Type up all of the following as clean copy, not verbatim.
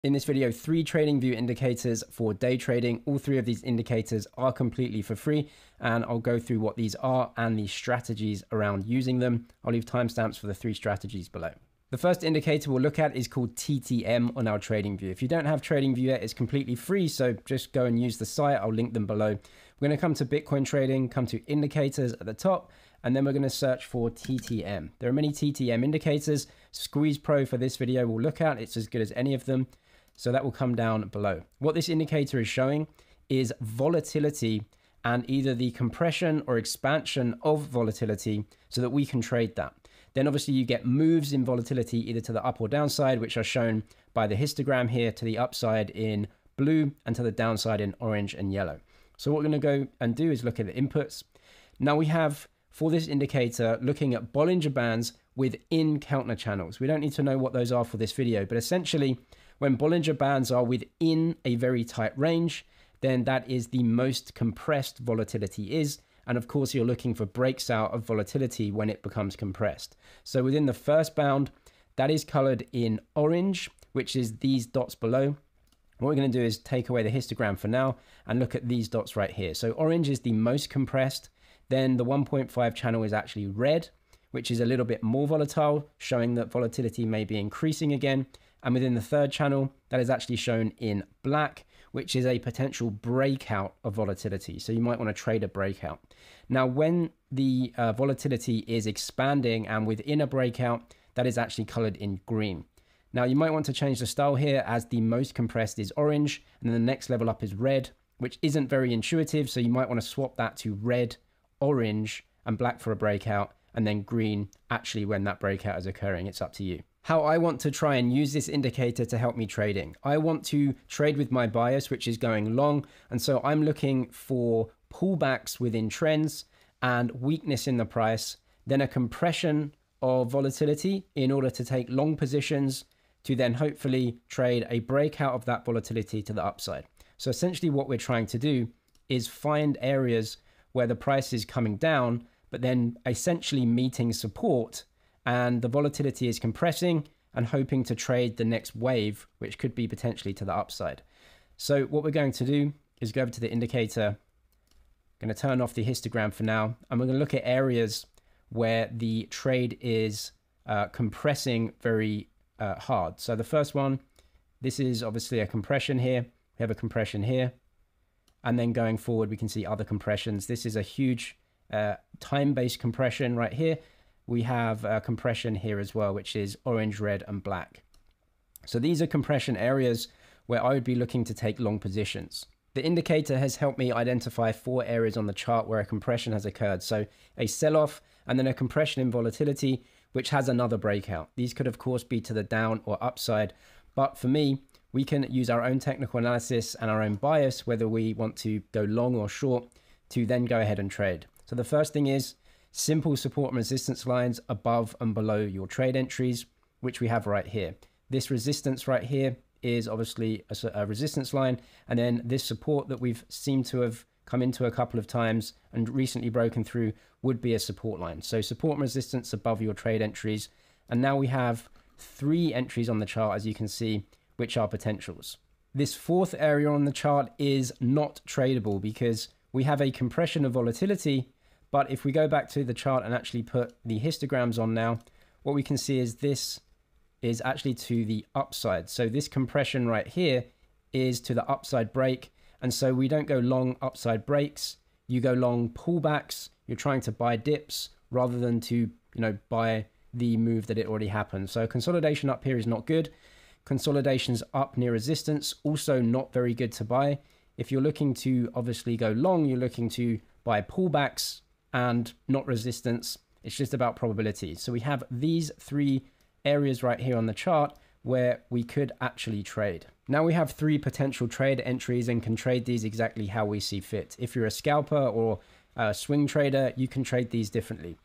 In this video, 3 TradingView indicators for day trading. All 3 of these indicators are completely for free, and I'll go through what these are and the strategies around using them. I'll leave timestamps for the 3 strategies below. The first indicator we'll look at is called TTM on our TradingView. If you don't have TradingView yet, it's completely free, so just go and use the site. I'll link them below. We're going to come to Bitcoin trading, come to indicators at the top, and then we're going to search for TTM. There are many TTM indicators. Squeeze Pro for this video we'll look at. It's as good as any of them. So that will come down below. What this indicator is showing is volatility and either the compression or expansion of volatility so that we can trade that. Then obviously you get moves in volatility either to the up or downside, which are shown by the histogram here, to the upside in blue and to the downside in orange and yellow. So what we're going to go and do is look at the inputs. Now we have, for this indicator, looking at Bollinger Bands within counter channels. We don't need to know what those are for this video, but essentially when Bollinger Bands are within a very tight range, then that is the most compressed volatility is. And of course, you're looking for breaks out of volatility when it becomes compressed. So within the first bound, that is colored in orange, which is these dots below. What we're going to do is take away the histogram for now and look at these dots right here. So orange is the most compressed. Then the 1.5 channel is actually red, which is a little bit more volatile, showing that volatility may be increasing again. And within the third channel, that is actually shown in black, which is a potential breakout of volatility. So you might want to trade a breakout. Now, when the volatility is expanding and within a breakout, that is actually colored in green. Now, you might want to change the style here, as the most compressed is orange, and then the next level up is red, which isn't very intuitive. So you might want to swap that to red, orange, and black for a breakout, and then green actually when that breakout is occurring. It's up to you. How I want to try and use this indicator to help me trading. I want to trade with my bias, which is going long. And so I'm looking for pullbacks within trends and weakness in the price, then a compression of volatility in order to take long positions to then hopefully trade a breakout of that volatility to the upside. So essentially what we're trying to do is find areas where the price is coming down, but then essentially meeting support, and the volatility is compressing and hoping to trade the next wave, which could be potentially to the upside. So what we're going to do is go over to the indicator. I'm going to turn off the histogram for now, and we're going to look at areas where the trade is compressing very hard. So the first one, this is obviously a compression here. We have a compression here. And then going forward, we can see other compressions. This is a huge time-based compression right here. We have a compression here as well, which is orange, red, and black. So these are compression areas where I would be looking to take long positions. The indicator has helped me identify 4 areas on the chart where a compression has occurred. So a sell-off and then a compression in volatility, which has another breakout. These could, of course, be to the down or upside. But for me, we can use our own technical analysis and our own bias, whether we want to go long or short, to then go ahead and trade. So the first thing is simple support and resistance lines above and below your trade entries, which we have right here. This resistance right here is obviously a resistance line. And then this support that we've seemed to have come into a couple of times and recently broken through would be a support line. So support and resistance above your trade entries. And now we have 3 entries on the chart, as you can see, which are potentials. This 4th area on the chart is not tradable because we have a compression of volatility. But if we go back to the chart and actually put the histograms on now, what we can see is this is actually to the upside. So this compression right here is to the upside break. And so we don't go long upside breaks. You go long pullbacks. You're trying to buy dips rather than to, buy the move that it already happened. So consolidation up here is not good. Consolidations up near resistance, also not very good to buy. If you're looking to obviously go long, you're looking to buy pullbacks and not resistance. It's just about probability. So we have these 3 areas right here on the chart where we could actually trade. Now we have 3 potential trade entries and can trade these exactly how we see fit. If you're a scalper or a swing trader, you can trade these differently.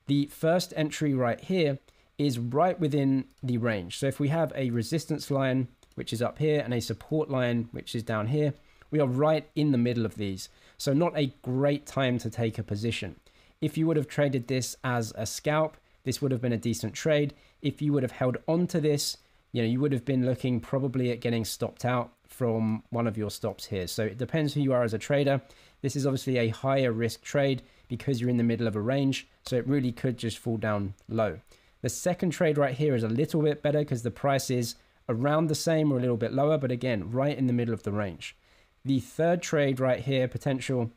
The first entry right here is right within the range. So if we have a resistance line, which is up here, and a support line, which is down here, we are right in the middle of these. So not a great time to take a position. If you would have traded this as a scalp, this would have been a decent trade. If you would have held on to this, you would have been looking probably at getting stopped out from one of your stops here. So it depends who you are as a trader. This is obviously a higher risk trade because you're in the middle of a range. So it really could just fall down low. The second trade right here is a little bit better because the price is around the same or a little bit lower, but again, right in the middle of the range. The third trade right here, potential,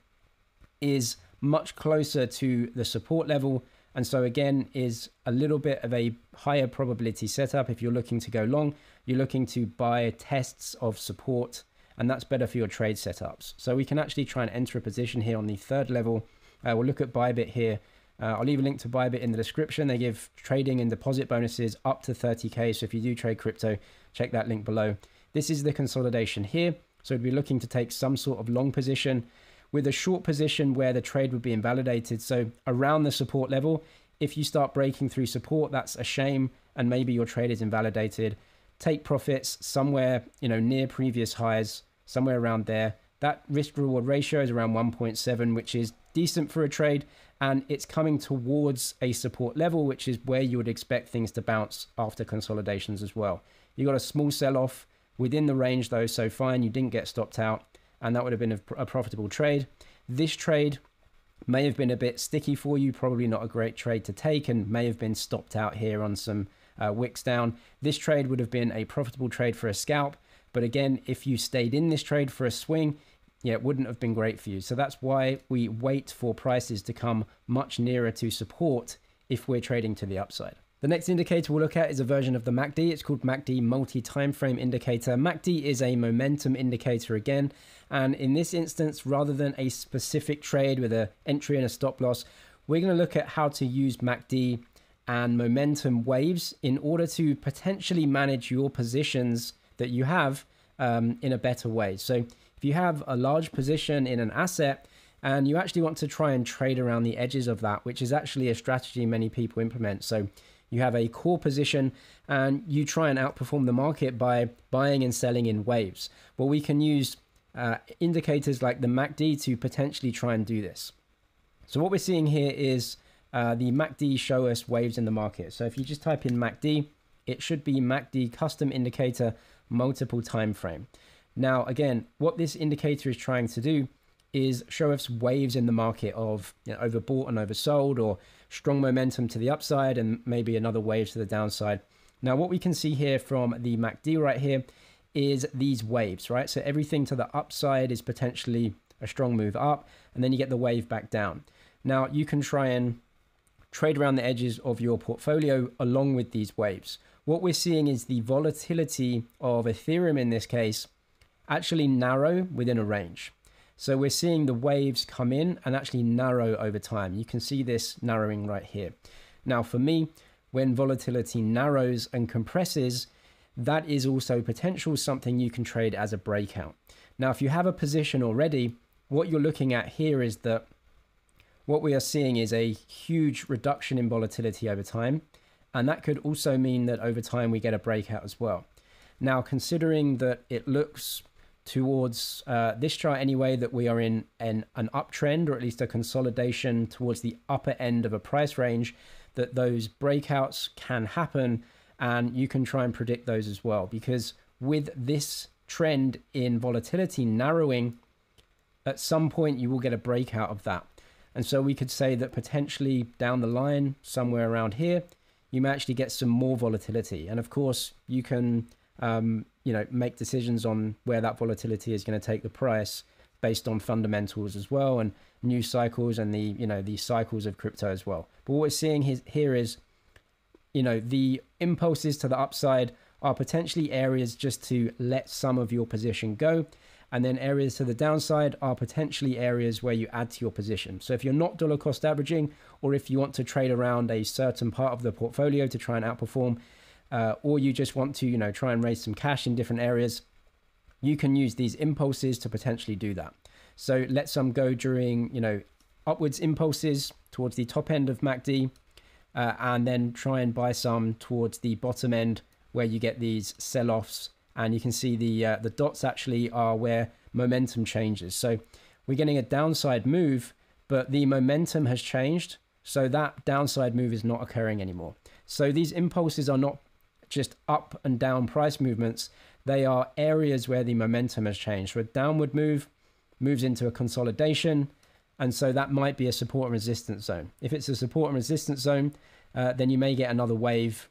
is much closer to the support level. And so again, is a little bit of a higher probability setup. If you're looking to go long, you're looking to buy tests of support, and that's better for your trade setups. So we can actually try and enter a position here on the third level. We'll look at Bybit here. I'll leave a link to Bybit in the description. They give trading and deposit bonuses up to 30K. So if you do trade crypto, check that link below. This is the consolidation here. So we'd be looking to take some sort of long position with a short position where the trade would be invalidated. So around the support level, if you start breaking through support, that's a shame. And maybe your trade is invalidated. Take profits somewhere, near previous highs, somewhere around there. That risk reward ratio is around 1.7, which is decent for a trade. And it's coming towards a support level, which is where you would expect things to bounce after consolidations as well. You got a small sell-off within the range though, so fine, you didn't get stopped out, and that would have been a profitable trade. This trade may have been a bit sticky for you, probably not a great trade to take, and may have been stopped out here on some wicks down. This trade would have been a profitable trade for a scalp, but again, if you stayed in this trade for a swing, it wouldn't have been great for you. So that's why we wait for prices to come much nearer to support if we're trading to the upside. The next indicator we'll look at is a version of the MACD. It's called MACD Multi-Time Frame Indicator. MACD is a momentum indicator again. And in this instance, rather than a specific trade with an entry and a stop loss, we're going to look at how to use MACD and momentum waves in order to potentially manage your positions that you have in a better way. So if you have a large position in an asset and you actually want to try and trade around the edges of that, which is actually a strategy many people implement. So you have a core position and you try and outperform the market by buying and selling in waves. Well, we can use indicators like the MACD to potentially try and do this. So what we're seeing here is the MACD show us waves in the market. So if you just type in MACD, it should be MACD Custom Indicator Multiple Time Frame. Now, again, what this indicator is trying to do is show us waves in the market of overbought and oversold, or strong momentum to the upside and maybe another wave to the downside. Now, what we can see here from the MACD right here is these waves, right? So everything to the upside is potentially a strong move up, and then you get the wave back down. Now, you can try and trade around the edges of your portfolio along with these waves. What we're seeing is the volatility of Ethereum in this case actually narrow within a range. So we're seeing the waves come in and actually narrow over time. You can see this narrowing right here. Now for me, when volatility narrows and compresses, that is also potential something you can trade as a breakout. Now, if you have a position already, what you're looking at here is that what we are seeing is a huge reduction in volatility over time. And that could also mean that over time we get a breakout as well. Now, considering that it looks towards this chart anyway, that we are in an uptrend, or at least a consolidation towards the upper end of a price range, that those breakouts can happen, and you can try and predict those as well. Because with this trend in volatility narrowing, at some point you will get a breakout of that. And so we could say that potentially down the line, somewhere around here, you may actually get some more volatility. And of course, you can make decisions on where that volatility is going to take the price based on fundamentals as well, and news cycles, and the cycles of crypto as well. But what we're seeing here is, the impulses to the upside are potentially areas just to let some of your position go. And then areas to the downside are potentially areas where you add to your position. So if you're not dollar cost averaging, or if you want to trade around a certain part of the portfolio to try and outperform, or you just want to, try and raise some cash in different areas, you can use these impulses to potentially do that. So let some go during, upwards impulses towards the top end of MACD, and then try and buy some towards the bottom end where you get these sell-offs. And you can see the dots actually are where momentum changes. So we're getting a downside move, but the momentum has changed. So that downside move is not occurring anymore. So these impulses are not just up and down price movements. They are areas where the momentum has changed. So a downward move moves into a consolidation, and so that might be a support and resistance zone. If it's a support and resistance zone, then you may get another wave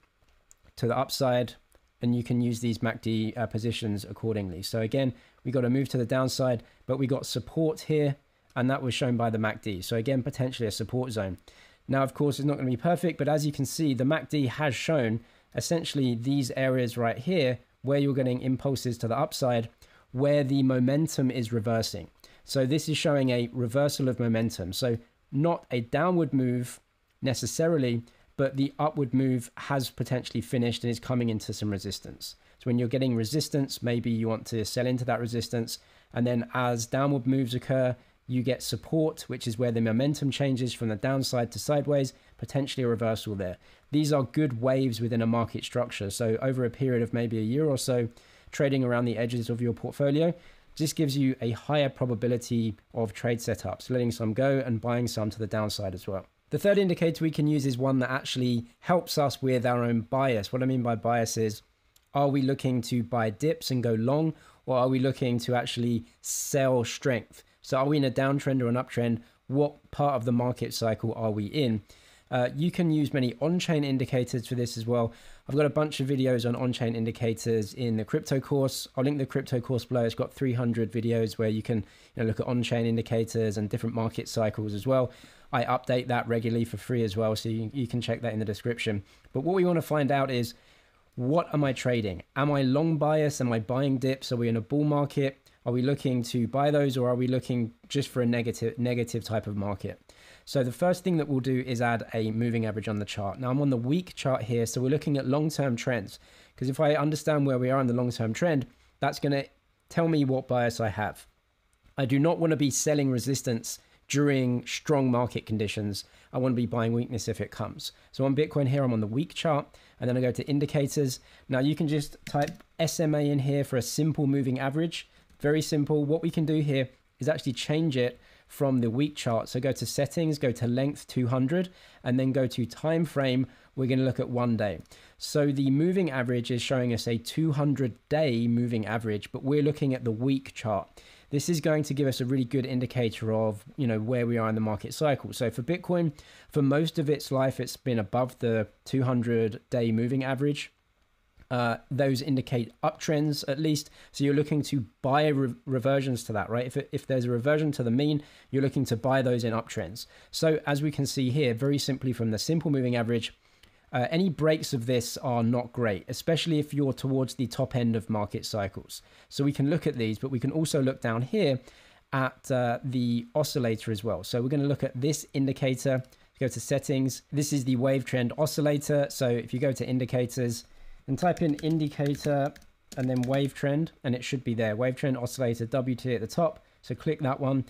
to the upside, and you can use these MACD positions accordingly. So again, we got to move to the downside, but we got support here, and that was shown by the MACD. So again, potentially a support zone. Now, of course, it's not going to be perfect, but as you can see, the MACD has shown essentially these areas right here where you're getting impulses to the upside, where the momentum is reversing. So this is showing a reversal of momentum. So not a downward move necessarily, but the upward move has potentially finished and is coming into some resistance. So when you're getting resistance, maybe you want to sell into that resistance. And then as downward moves occur, you get support, which is where the momentum changes from the downside to sideways, potentially a reversal there. These are good waves within a market structure. So over a period of maybe a year or so, trading around the edges of your portfolio just gives you a higher probability of trade setups, letting some go and buying some to the downside as well. The third indicator we can use is one that actually helps us with our own bias. What I mean by bias is, are we looking to buy dips and go long, or are we looking to actually sell strength? So are we in a downtrend or an uptrend? What part of the market cycle are we in? You can use many on-chain indicators for this as well. I've got a bunch of videos on on-chain indicators in the crypto course. I'll link the crypto course below. It's got 300 videos where you can look at on-chain indicators and different market cycles as well. I update that regularly for free as well, so you can check that in the description. But what we want to find out is, what am I trading? Am I long bias? Am I buying dips? Are we in a bull market? Are we looking to buy those, or are we looking just for a negative type of market? So the first thing that we'll do is add a moving average on the chart. Now I'm on the week chart here, so we're looking at long-term trends, because if I understand where we are in the long-term trend, that's going to tell me what bias I have. I do not want to be selling resistance during strong market conditions. I want to be buying weakness if it comes. So on Bitcoin here, I'm on the week chart, and then I go to indicators. Now you can just type SMA in here for a simple moving average. Very simple. What we can do here is actually change it from the week chart. So go to settings, go to length 200, and then go to time frame. We're going to look at 1 day. So the moving average is showing us a 200-day moving average, but we're looking at the week chart. This is going to give us a really good indicator of, where we are in the market cycle. So for Bitcoin, for most of its life, it's been above the 200-day moving average. Those indicate uptrends at least. So you're looking to buy reversions to that, right? If there's a reversion to the mean, you're looking to buy those in uptrends. So as we can see here, very simply from the simple moving average, any breaks of this are not great, especially if you're towards the top end of market cycles. So we can look at these, but we can also look down here at the oscillator as well. So we're going to look at this indicator, go to settings. This is the wave trend oscillator. So if you go to indicators and type in indicator and then wave trend, and it should be there, wave trend oscillator WT at the top. So click that one.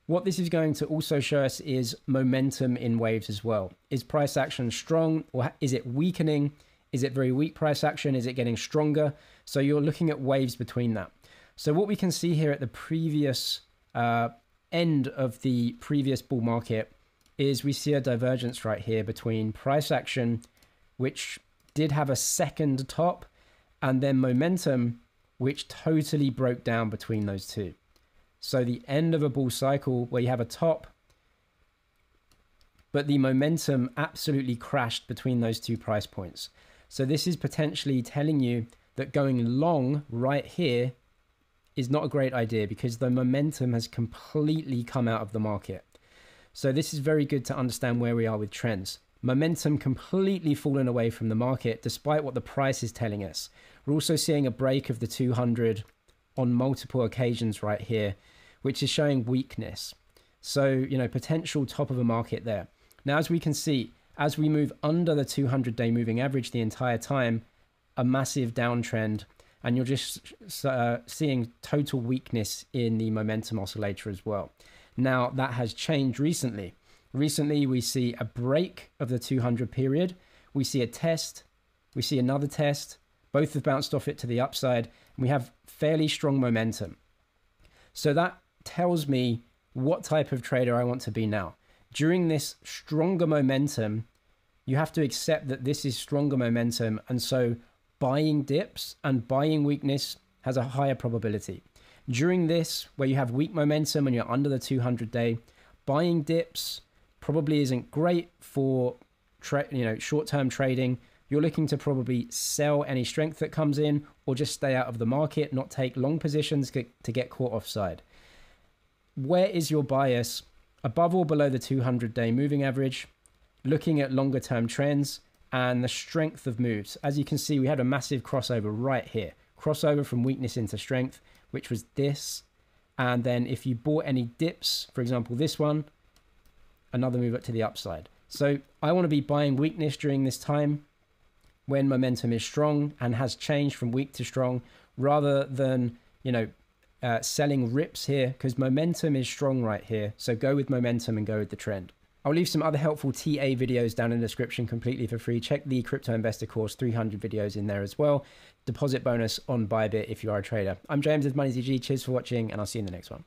What this is going to also show us is momentum in waves as well. Is price action strong, or is it weakening? Is it very weak price action? Is it getting stronger? So you're looking at waves between that. So what we can see here at the previous end of the previous bull market is we see a divergence right here between price action, which did have a second top, and then momentum, which totally broke down between those two. So the end of a bull cycle where you have a top, but the momentum absolutely crashed between those two price points. So this is potentially telling you that going long right here is not a great idea, because the momentum has completely come out of the market. So this is very good to understand where we are with trends. Momentum completely fallen away from the market despite what the price is telling us. We're also seeing a break of the 200 on multiple occasions right here, which is showing weakness. So, potential top of a market there. Now, as we can see, as we move under the 200-day moving average the entire time, a massive downtrend, and you're just seeing total weakness in the momentum oscillator as well. Now, that has changed recently. Recently, we see a break of the 200 period. We see a test. We see another test. Both have bounced off it to the upside. And we have fairly strong momentum. So that tells me what type of trader I want to be now. During this stronger momentum, you have to accept that this is stronger momentum. And so buying dips and buying weakness has a higher probability. During this, where you have weak momentum and you're under the 200-day, buying dips probably isn't great for short-term trading. You're looking to probably sell any strength that comes in or just stay out of the market, not take long positions to get caught offside. Where is your bias? Above or below the 200-day moving average, looking at longer term trends and the strength of moves. As you can see, we had a massive crossover right here. Crossover from weakness into strength, which was this. And then if you bought any dips, for example, this one, another move up to the upside. So I want to be buying weakness during this time when momentum is strong and has changed from weak to strong, rather than, selling rips here, because momentum is strong right here. So go with momentum and go with the trend. I'll leave some other helpful TA videos down in the description completely for free. Check the Crypto Investor course, 300 videos in there as well. Deposit bonus on Bybit if you are a trader. I'm James with MoneyZG. Cheers for watching, and I'll see you in the next one.